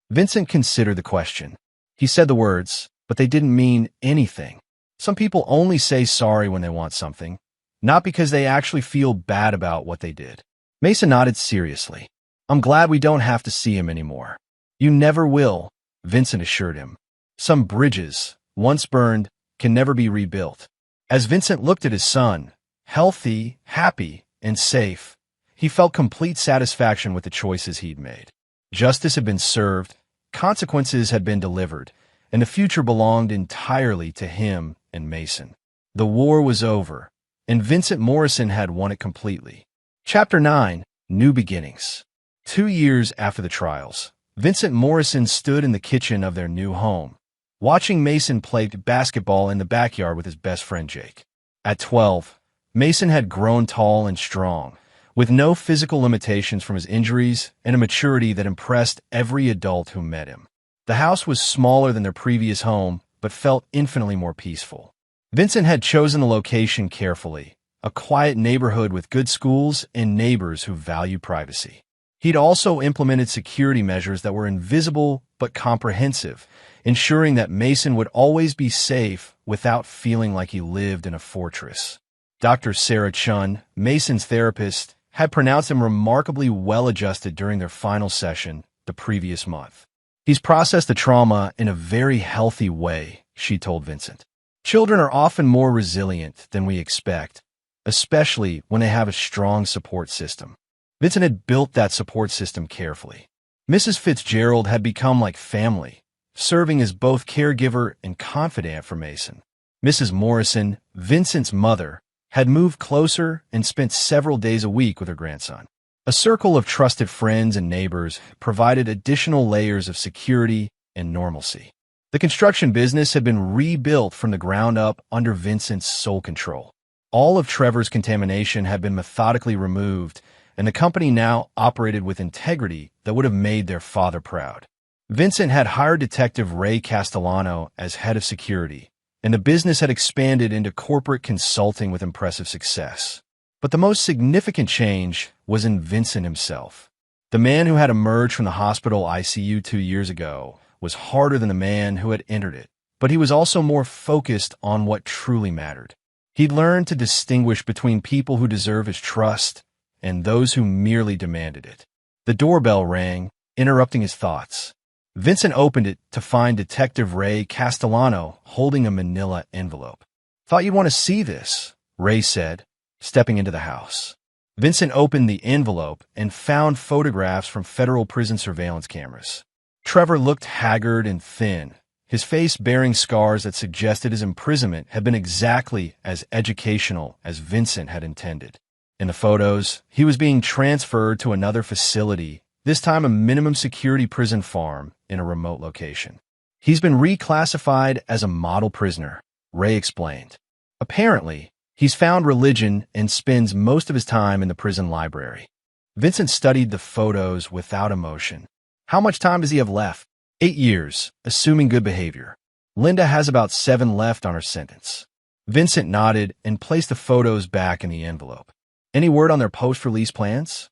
Vincent considered the question. He said the words, but they didn't mean anything. Some people only say sorry when they want something, not because they actually feel bad about what they did. Mason nodded seriously. "I'm glad we don't have to see him anymore." "You never will," Vincent assured him. "Some bridges, once burned, can never be rebuilt." As Vincent looked at his son, healthy, happy, and safe, he felt complete satisfaction with the choices he'd made. Justice had been served, consequences had been delivered, and the future belonged entirely to him and Mason. The war was over, and Vincent Morrison had won it completely. Chapter 9, New Beginnings. 2 years after the trials, Vincent Morrison stood in the kitchen of their new home, watching Mason play basketball in the backyard with his best friend Jake. At 12, Mason had grown tall and strong, with no physical limitations from his injuries and a maturity that impressed every adult who met him. The house was smaller than their previous home, but felt infinitely more peaceful. Vincent had chosen the location carefully, a quiet neighborhood with good schools and neighbors who value privacy. He'd also implemented security measures that were invisible but comprehensive, ensuring that Mason would always be safe without feeling like he lived in a fortress. Dr. Sarah Chun, Mason's therapist, had pronounced him remarkably well-adjusted during their final session the previous month. "He's processed the trauma in a very healthy way," she told Vincent. "Children are often more resilient than we expect, especially when they have a strong support system." Vincent had built that support system carefully. Mrs. Fitzgerald had become like family, serving as both caregiver and confidant for Mason. Mrs. Morrison, Vincent's mother, had moved closer and spent several days a week with her grandson. A circle of trusted friends and neighbors provided additional layers of security and normalcy. The construction business had been rebuilt from the ground up under Vincent's sole control. All of Trevor's contamination had been methodically removed, and the company now operated with integrity that would have made their father proud. Vincent had hired Detective Ray Castellano as head of security, and the business had expanded into corporate consulting with impressive success. But the most significant change was in Vincent himself. The man who had emerged from the hospital ICU 2 years ago was harder than the man who had entered it, but he was also more focused on what truly mattered. He'd learned to distinguish between people who deserve his trust and those who merely demanded it. The doorbell rang, interrupting his thoughts. Vincent opened it to find Detective Ray Castellano holding a manila envelope. "Thought you'd want to see this," Ray said, stepping into the house. Vincent opened the envelope and found photographs from federal prison surveillance cameras. Trevor looked haggard and thin, his face bearing scars that suggested his imprisonment had been exactly as educational as Vincent had intended. In the photos, he was being transferred to another facility, this time a minimum security prison farm in a remote location. "He's been reclassified as a model prisoner," Ray explained. Apparently, he's found religion and spends most of his time in the prison library. Vincent studied the photos without emotion. How much time does he have left? 8 years, assuming good behavior. Linda has about 7 left on her sentence. Vincent nodded and placed the photos back in the envelope. Any word on their post-release plans?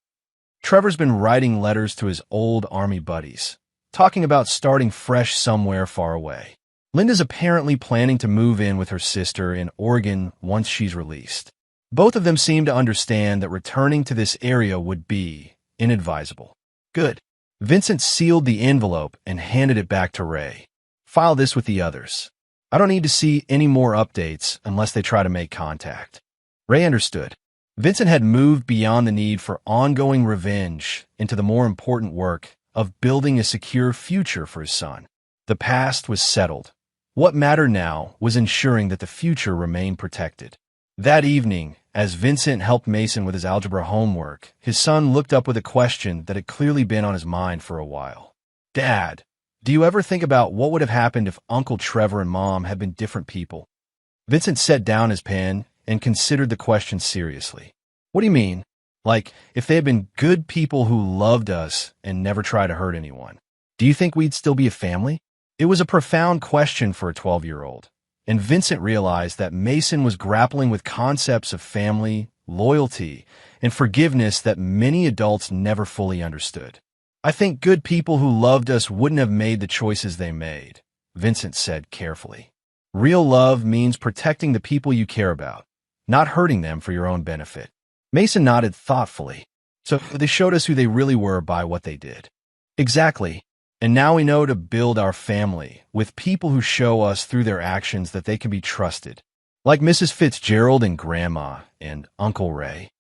Trevor's been writing letters to his old army buddies, talking about starting fresh somewhere far away. Linda's apparently planning to move in with her sister in Oregon once she's released. Both of them seem to understand that returning to this area would be inadvisable. Good. Vincent sealed the envelope and handed it back to Ray. File this with the others. I don't need to see any more updates unless they try to make contact. Ray understood. Vincent had moved beyond the need for ongoing revenge into the more important work of building a secure future for his son. The past was settled. What mattered now was ensuring that the future remained protected. That evening, as Vincent helped Mason with his algebra homework, his son looked up with a question that had clearly been on his mind for a while. Dad, do you ever think about what would have happened if Uncle Trevor and Mom had been different people? Vincent set down his pen and considered the question seriously. What do you mean? Like, if they had been good people who loved us and never tried to hurt anyone, do you think we'd still be a family? It was a profound question for a 12-year-old, and Vincent realized that Mason was grappling with concepts of family, loyalty, and forgiveness that many adults never fully understood. I think good people who loved us wouldn't have made the choices they made, Vincent said carefully. Real love means protecting the people you care about, not hurting them for your own benefit. Mason nodded thoughtfully. So they showed us who they really were by what they did. Exactly. And now we know to build our family with people who show us through their actions that they can be trusted, like Mrs. Fitzgerald and Grandma and Uncle Ray.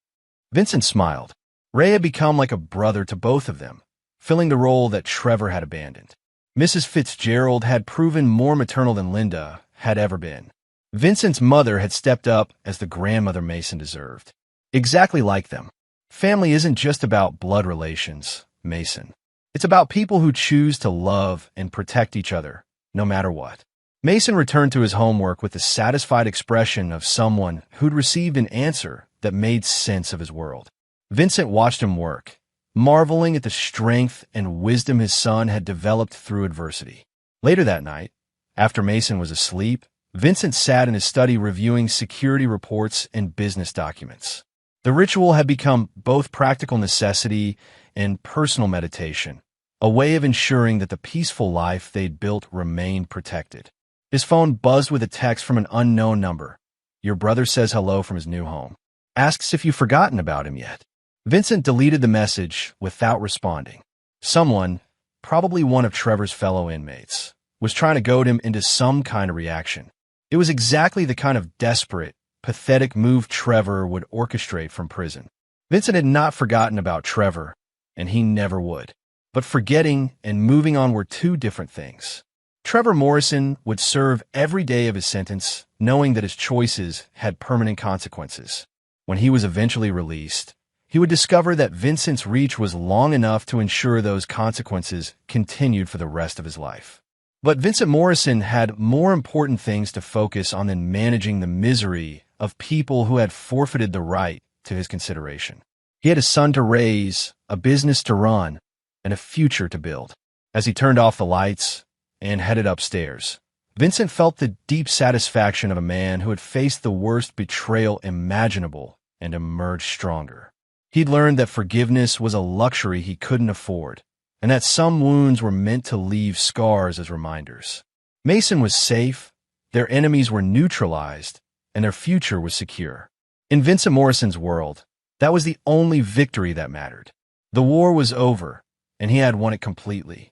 Vincent smiled. Ray had become like a brother to both of them, filling the role that Trevor had abandoned. Mrs. Fitzgerald had proven more maternal than Linda had ever been. Vincent's mother had stepped up as the grandmother Mason deserved. Exactly like them. Family isn't just about blood relations, Mason. It's about people who choose to love and protect each other, no matter what. Mason returned to his homework with the satisfied expression of someone who'd received an answer that made sense of his world. Vincent watched him work, marveling at the strength and wisdom his son had developed through adversity. Later that night, after Mason was asleep, Vincent sat in his study reviewing security reports and business documents. The ritual had become both practical necessity and personal meditation, a way of ensuring that the peaceful life they'd built remained protected. His phone buzzed with a text from an unknown number. Your brother says hello from his new home. Asks if you've forgotten about him yet. Vincent deleted the message without responding. Someone, probably one of Trevor's fellow inmates, was trying to goad him into some kind of reaction. It was exactly the kind of desperate, pathetic move Trevor would orchestrate from prison. Vincent had not forgotten about Trevor, and he never would. But forgetting and moving on were two different things. Trevor Morrison would serve every day of his sentence, knowing that his choices had permanent consequences. When he was eventually released, he would discover that Vincent's reach was long enough to ensure those consequences continued for the rest of his life. But Vincent Morrison had more important things to focus on than managing the misery of people who had forfeited the right to his consideration. He had a son to raise, a business to run, and a future to build. As he turned off the lights and headed upstairs, Vincent felt the deep satisfaction of a man who had faced the worst betrayal imaginable and emerged stronger. He'd learned that forgiveness was a luxury he couldn't afford, and that some wounds were meant to leave scars as reminders. Mason was safe, their enemies were neutralized, and their future was secure. In Vincent Morrison's world, that was the only victory that mattered. The war was over, and he had won it completely.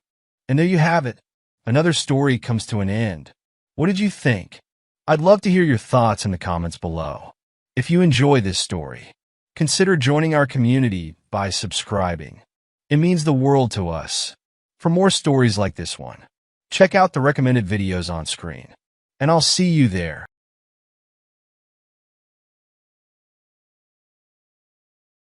And there you have it. Another story comes to an end. What did you think? I'd love to hear your thoughts in the comments below. If you enjoy this story, consider joining our community by subscribing. It means the world to us. For more stories like this one, check out the recommended videos on screen. And I'll see you there.